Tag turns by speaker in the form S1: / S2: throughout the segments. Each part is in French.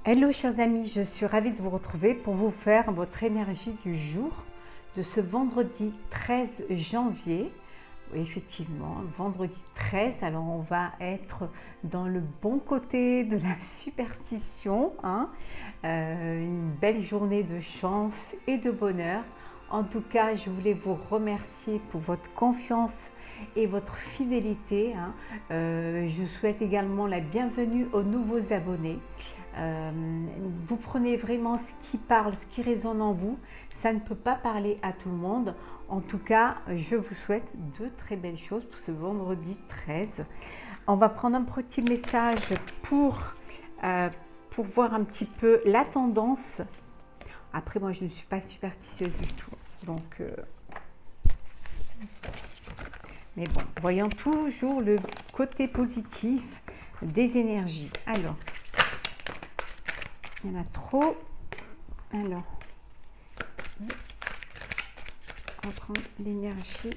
S1: Hello chers amis, je suis ravie de vous retrouver pour vous faire votre énergie du jour de ce vendredi 13 janvier. Oui, effectivement, vendredi 13, alors on va être dans le bon côté de la superstition, hein. Une belle journée de chance et de bonheur. En tout cas, je voulais vous remercier pour votre confiance et votre fidélité, hein. Je souhaite également la bienvenue aux nouveaux abonnés. Vous prenez vraiment ce qui parle, ce qui résonne en vous. Ça ne peut pas parler à tout le monde. En tout cas, je vous souhaite de très belles choses pour ce vendredi 13. On va prendre un petit message pour voir un petit peu la tendance. Après, moi, je ne suis pas superstitieuse du tout. Donc, mais bon, voyons toujours le côté positif des énergies. Alors, il y en a trop. Alors, on va prendre l'énergie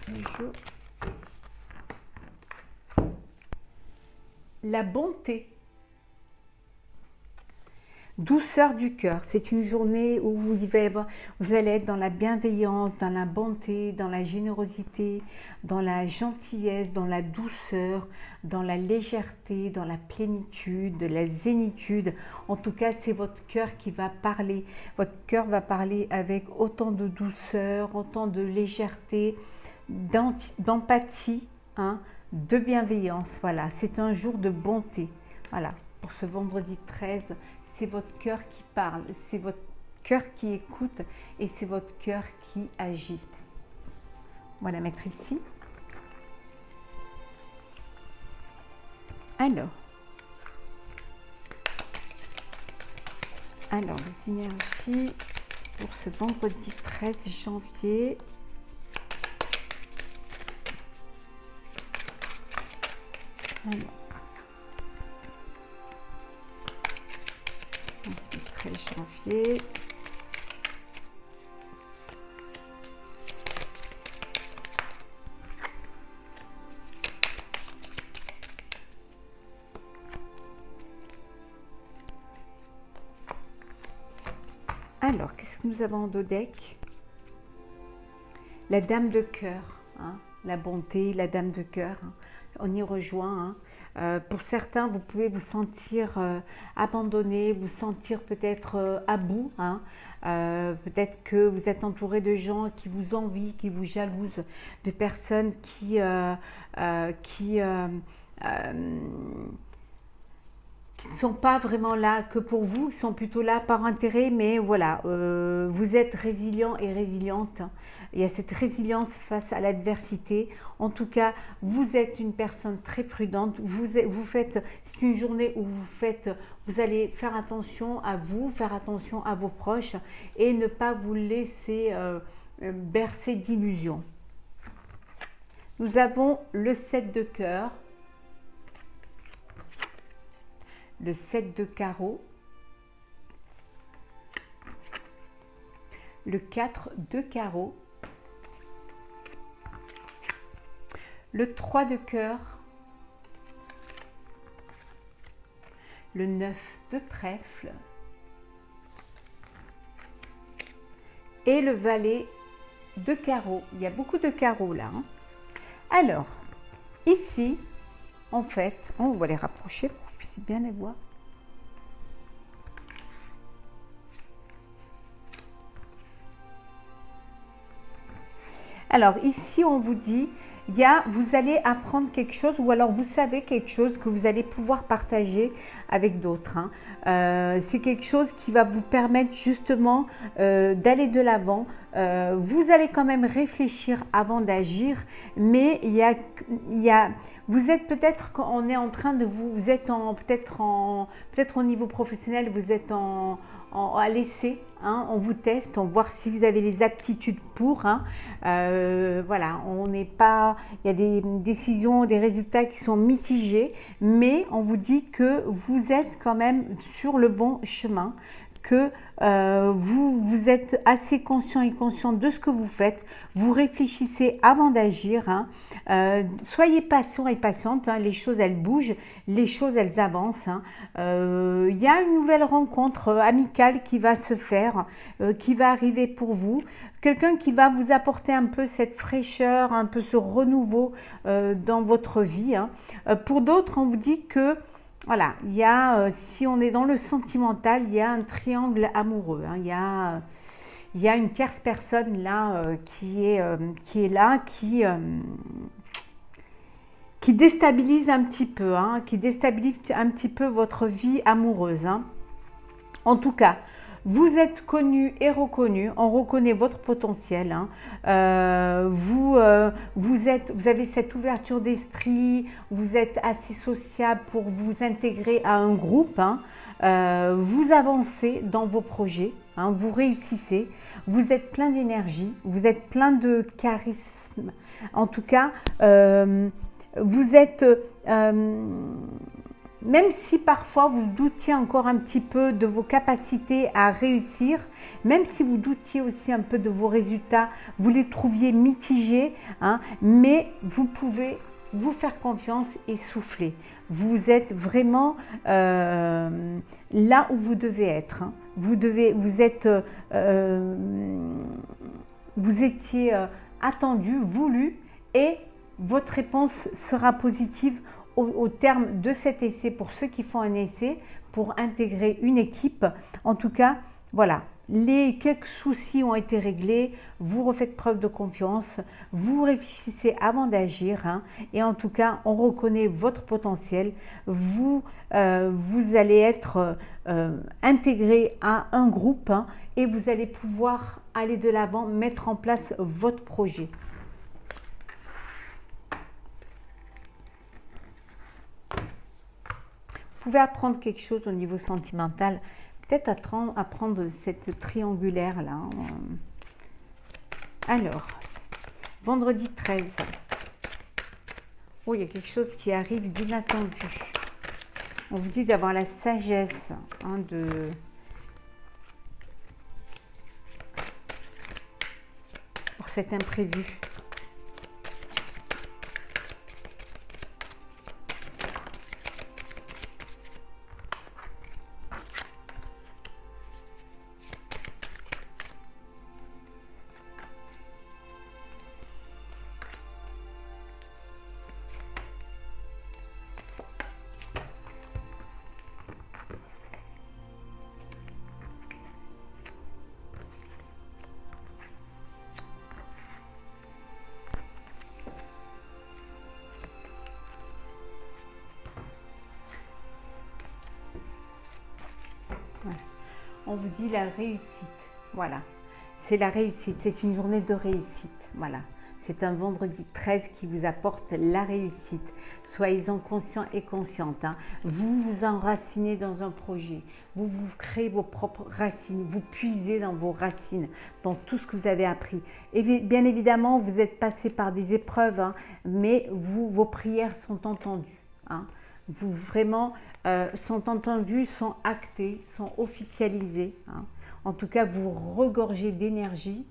S1: du jour. La bonté. Douceur du cœur. C'est une journée où vous allez être dans la bienveillance, dans la bonté, dans la générosité, dans la gentillesse, dans la douceur, dans la légèreté, dans la plénitude, la zénitude. En tout cas, c'est votre cœur qui va parler. Votre cœur va parler avec autant de douceur, autant de légèreté, d'empathie, hein, de bienveillance. Voilà, c'est un jour de bonté. Voilà, pour ce vendredi 13, c'est votre cœur qui parle, c'est votre cœur qui écoute et c'est votre cœur qui agit. On va la mettre ici. Alors, les énergies pour ce vendredi 13 janvier. Alors, 13 janvier. Alors, qu'est-ce que nous avons dans le deck? La dame de cœur, hein, la bonté, la dame de cœur, hein, on y rejoint, hein. Pour certains, vous pouvez vous sentir abandonné, vous sentir peut-être à bout, hein. Peut-être que vous êtes entouré de gens qui vous envient, qui vous jalousent, de personnes qui ne sont pas vraiment là que pour vous, ils sont plutôt là par intérêt, mais voilà, vous êtes résilient et résiliente. Il y a cette résilience face à l'adversité. En tout cas, vous êtes une personne très prudente. C'est une journée où vous allez faire attention à vous, faire attention à vos proches et ne pas vous laisser bercer d'illusions. Nous avons le 7 de cœur, le 7 de carreau, le 4 de carreau, le 3 de cœur, le 9 de trèfle et le valet de carreau. Il y a beaucoup de carreaux là, hein. Alors, ici, en fait, on va les rapprocher pour que vous puissiez bien les voir. Alors, ici, on vous dit, vous allez apprendre quelque chose ou alors vous savez quelque chose que vous allez pouvoir partager avec d'autres, hein. C'est quelque chose qui va vous permettre justement d'aller de l'avant. Vous allez quand même réfléchir avant d'agir, mais vous êtes peut-être, quand on est en train de vous êtes peut-être au niveau professionnel, vous êtes à l'essai, hein, on vous teste, on va voir si vous avez les aptitudes pour, hein. Voilà, il y a des décisions, des résultats qui sont mitigés, mais on vous dit que vous êtes quand même sur le bon chemin, que vous êtes assez conscient et consciente de ce que vous faites. Vous réfléchissez avant d'agir. Hein. Soyez patient et patiente. Hein. Les choses, elles bougent. Les choses, elles avancent. Hein. Y a une nouvelle rencontre amicale qui va se faire, qui va arriver pour vous. Quelqu'un qui va vous apporter un peu cette fraîcheur, un peu ce renouveau dans votre vie. Hein. Pour d'autres, on vous dit que voilà, il y a, si on est dans le sentimental, il y a un triangle amoureux. Hein. Il y a une tierce personne là qui est là, qui déstabilise un petit peu, hein, qui déstabilise un petit peu votre vie amoureuse. Hein. En tout cas, vous êtes connu et reconnu, on reconnaît votre potentiel. Hein. Vous avez cette ouverture d'esprit, vous êtes assez sociable pour vous intégrer à un groupe. Hein. Vous avancez dans vos projets, hein, vous réussissez, vous êtes plein d'énergie, vous êtes plein de charisme. En tout cas, vous êtes... même si parfois vous doutiez encore un petit peu de vos capacités à réussir, même si vous doutiez aussi un peu de vos résultats, vous les trouviez mitigés, hein, mais vous pouvez vous faire confiance et souffler. Vous êtes vraiment là où vous devez être. Hein. Vous étiez attendu, voulu, et votre réponse sera positive au terme de cet essai, pour ceux qui font un essai, pour intégrer une équipe. En tout cas, voilà, quelques soucis ont été réglés, vous refaites preuve de confiance, vous réfléchissez avant d'agir, hein, et en tout cas, on reconnaît votre potentiel, vous allez être intégré à un groupe, hein, et vous allez pouvoir aller de l'avant, mettre en place votre projet. Vous pouvez apprendre quelque chose au niveau sentimental, peut-être apprendre cette triangulaire là. Alors, vendredi 13. Oh, il y a quelque chose qui arrive d'inattendu. On vous dit d'avoir la sagesse, hein, pour cet imprévu. On vous dit la réussite, voilà, c'est la réussite, c'est une journée de réussite, voilà. C'est un vendredi 13 qui vous apporte la réussite. Soyez-en conscients et conscientes. Hein. Vous vous enracinez dans un projet. Vous créez vos propres racines. Vous puisez dans vos racines, dans tout ce que vous avez appris. Et bien évidemment, vous êtes passé par des épreuves, hein, mais vos prières sont entendues. Hein. Vous vraiment sont entendues, sont actées, sont officialisées. Hein. En tout cas, vous regorgez d'énergie.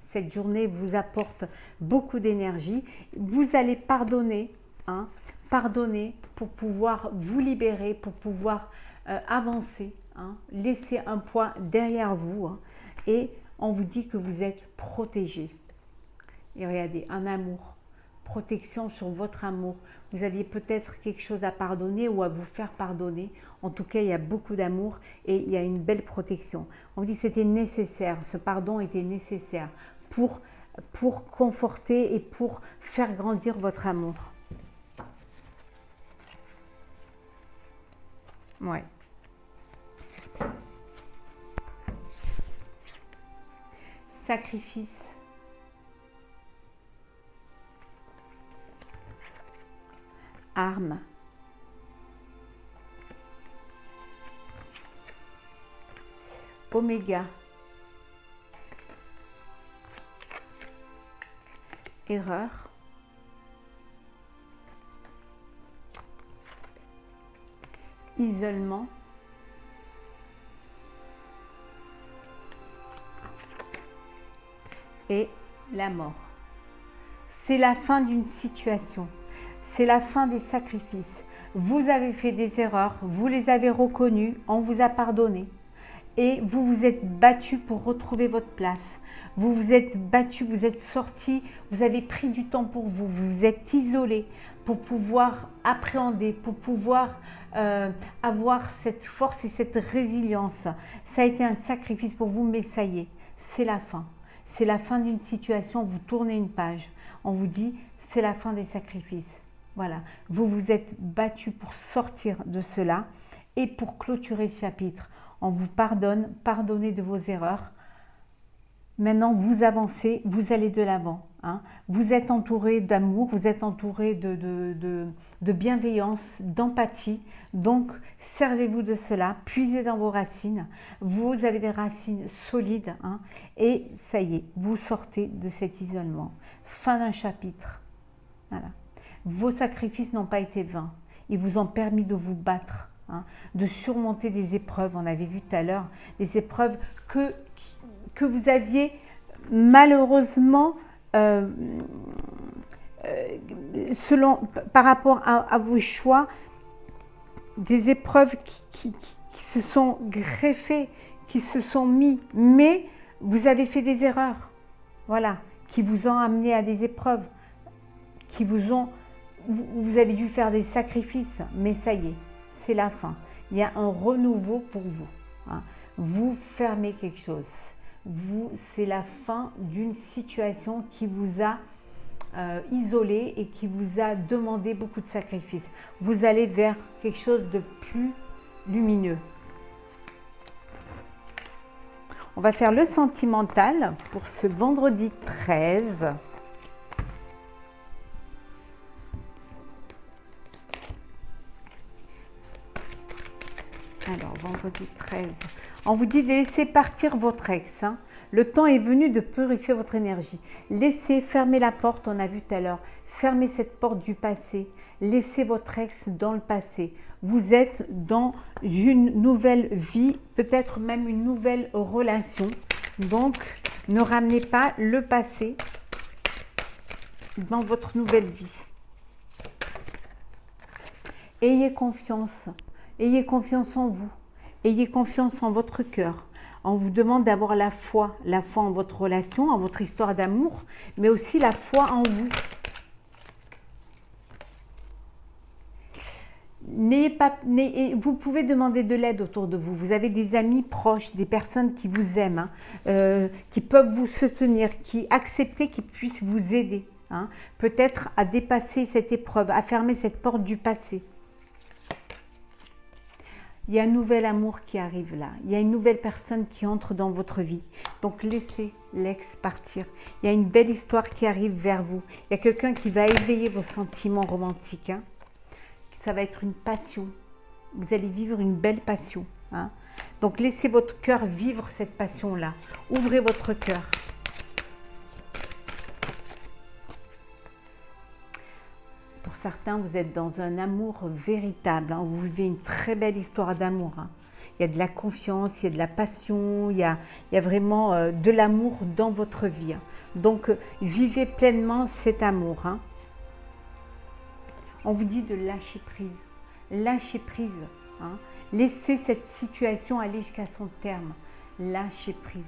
S1: Cette journée vous apporte beaucoup d'énergie. Vous allez pardonner, hein, pardonner pour pouvoir vous libérer, pour pouvoir avancer, hein, laisser un poids derrière vous. Hein, et on vous dit que vous êtes protégé. Et regardez, un amour, protection sur votre amour. Vous aviez peut-être quelque chose à pardonner ou à vous faire pardonner. En tout cas, il y a beaucoup d'amour et il y a une belle protection. On vous dit que c'était nécessaire, ce pardon était nécessaire pour conforter et pour faire grandir votre amour. Ouais. Sacrifice. Arme. Oméga. Erreur. Isolement. et la mort. C'est la fin d'une situation. C'est la fin des sacrifices. Vous avez fait des erreurs, vous les avez reconnues, on vous a pardonné. Et vous vous êtes battu pour retrouver votre place. Vous vous êtes battu, vous êtes sorti, vous avez pris du temps pour vous, vous vous êtes isolé pour pouvoir appréhender, pour pouvoir avoir cette force et cette résilience. Ça a été un sacrifice pour vous, mais ça y est, c'est la fin. C'est la fin d'une situation, vous tournez une page. On vous dit, c'est la fin des sacrifices. Voilà, vous vous êtes battu pour sortir de cela et pour clôturer ce chapitre. On vous pardonne, pardonnez de vos erreurs. Maintenant, vous avancez, vous allez de l'avant. Hein. Vous êtes entouré d'amour, vous êtes entouré de bienveillance, d'empathie. Donc, servez-vous de cela, puisez dans vos racines. Vous avez des racines solides. Hein, et ça y est, vous sortez de cet isolement. Fin d'un chapitre. Voilà. Vos sacrifices n'ont pas été vains. Ils vous ont permis de vous battre. Hein, de surmonter des épreuves, on avait vu tout à l'heure, des épreuves que vous aviez malheureusement, par rapport à vos choix, des épreuves qui se sont greffées, qui se sont mis, mais vous avez fait des erreurs, voilà, qui vous ont amené à des épreuves, vous avez dû faire des sacrifices, mais ça y est. C'est la fin. Il y a un renouveau pour vous. Hein. Vous fermez quelque chose. C'est la fin d'une situation qui vous a isolé et qui vous a demandé beaucoup de sacrifices. Vous allez vers quelque chose de plus lumineux. On va faire le sentimental pour ce vendredi 13. Alors, vendredi 13, on vous dit de laisser partir votre ex. Hein. Le temps est venu de purifier votre énergie. Laissez fermer la porte, on a vu tout à l'heure. Fermez cette porte du passé. Laissez votre ex dans le passé. Vous êtes dans une nouvelle vie, peut-être même une nouvelle relation. Donc, ne ramenez pas le passé dans votre nouvelle vie. Ayez confiance. Ayez confiance en vous, ayez confiance en votre cœur. On vous demande d'avoir la foi en votre relation, en votre histoire d'amour, mais aussi la foi en vous. Vous pouvez demander de l'aide autour de vous. Vous avez des amis proches, des personnes qui vous aiment, hein, qui peuvent vous soutenir, qui acceptent qu'ils puissent vous aider. Hein, peut-être à dépasser cette épreuve, à fermer cette porte du passé. Il y a un nouvel amour qui arrive là. Il y a une nouvelle personne qui entre dans votre vie. Donc, laissez l'ex partir. Il y a une belle histoire qui arrive vers vous. Il y a quelqu'un qui va éveiller vos sentiments romantiques. Hein. Ça va être une passion. Vous allez vivre une belle passion. Hein. Donc, laissez votre cœur vivre cette passion-là. Ouvrez votre cœur. Pour certains, vous êtes dans un amour véritable. Hein. Vous vivez une très belle histoire d'amour. Hein. Il y a de la confiance, il y a de la passion, il y a vraiment de l'amour dans votre vie. Hein. Donc, vivez pleinement cet amour. Hein. On vous dit de lâcher prise. Lâcher prise. Hein. Laissez cette situation aller jusqu'à son terme. Lâchez prise.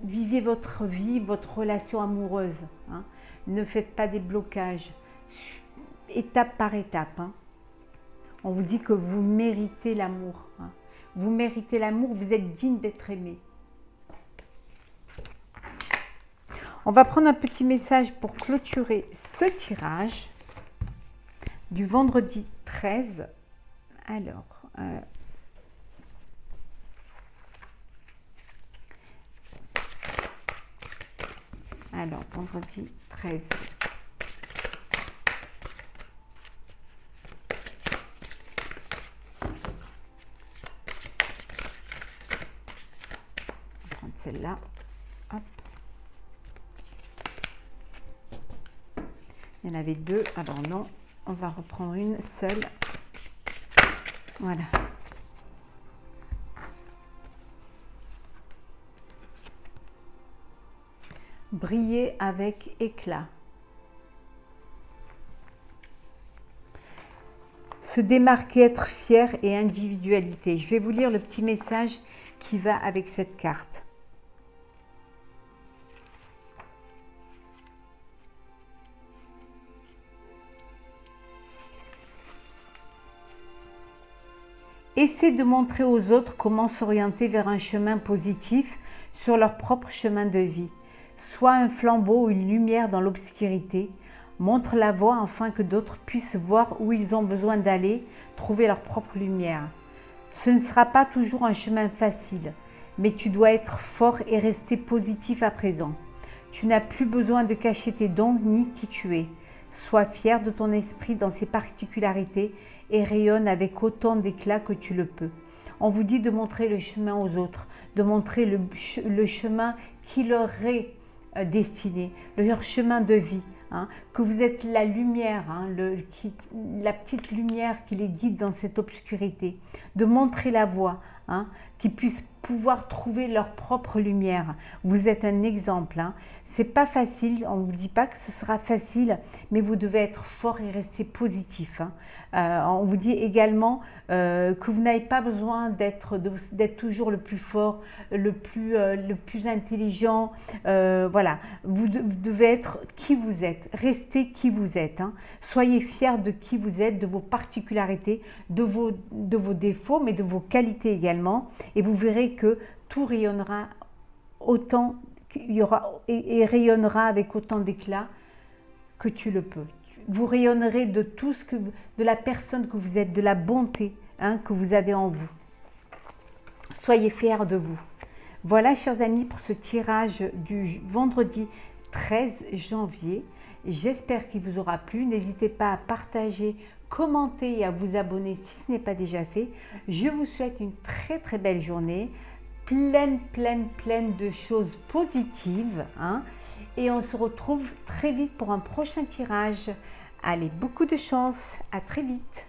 S1: Vivez votre vie, votre relation amoureuse. Hein. Ne faites pas des blocages, étape par étape. Hein. On vous dit que vous méritez l'amour. Hein. Vous méritez l'amour, vous êtes digne d'être aimé. On va prendre un petit message pour clôturer ce tirage du vendredi 13. Alors, vendredi 13. On va prendre celle-là. Hop. Il y en avait deux. Alors non, on va reprendre une seule. Voilà. briller avec éclat. Se démarquer, être fier et individualité. Je vais vous lire le petit message qui va avec cette carte. Essaie de montrer aux autres comment s'orienter vers un chemin positif sur leur propre chemin de vie. Sois un flambeau ou une lumière dans l'obscurité. Montre la voie afin que d'autres puissent voir où ils ont besoin d'aller, trouver leur propre lumière. Ce ne sera pas toujours un chemin facile, mais tu dois être fort et rester positif à présent. Tu n'as plus besoin de cacher tes dons ni qui tu es. Sois fier de ton esprit dans ses particularités et rayonne avec autant d'éclat que tu le peux. On vous dit de montrer le chemin aux autres, de montrer le chemin qui leur est destiné, leur chemin de vie. Que vous êtes la lumière, la petite lumière qui les guide dans cette obscurité, de montrer la voie, qu'ils puissent pouvoir trouver leur propre lumière. Vous êtes un exemple. C'est pas facile, on ne vous dit pas que ce sera facile, mais vous devez être fort et rester positif. On vous dit également que vous n'avez pas besoin d'être toujours le plus fort, le plus intelligent. Voilà, vous devez être qui vous êtes, restez qui vous êtes. Soyez fiers de qui vous êtes, de vos particularités, de vos défauts, mais de vos qualités également. Et vous verrez que tout rayonnera autant, et rayonnera avec autant d'éclat que tu le peux. Vous rayonnerez de tout de la personne que vous êtes, de la bonté que vous avez en vous. Soyez fiers de vous. Voilà, chers amis, pour ce tirage du vendredi 13 janvier. J'espère qu'il vous aura plu. N'hésitez pas à partager, commenter et à vous abonner si ce n'est pas déjà fait. Je vous souhaite une très très belle journée, pleine de choses positives. Et on se retrouve très vite pour un prochain tirage. Allez, beaucoup de chance, à très vite.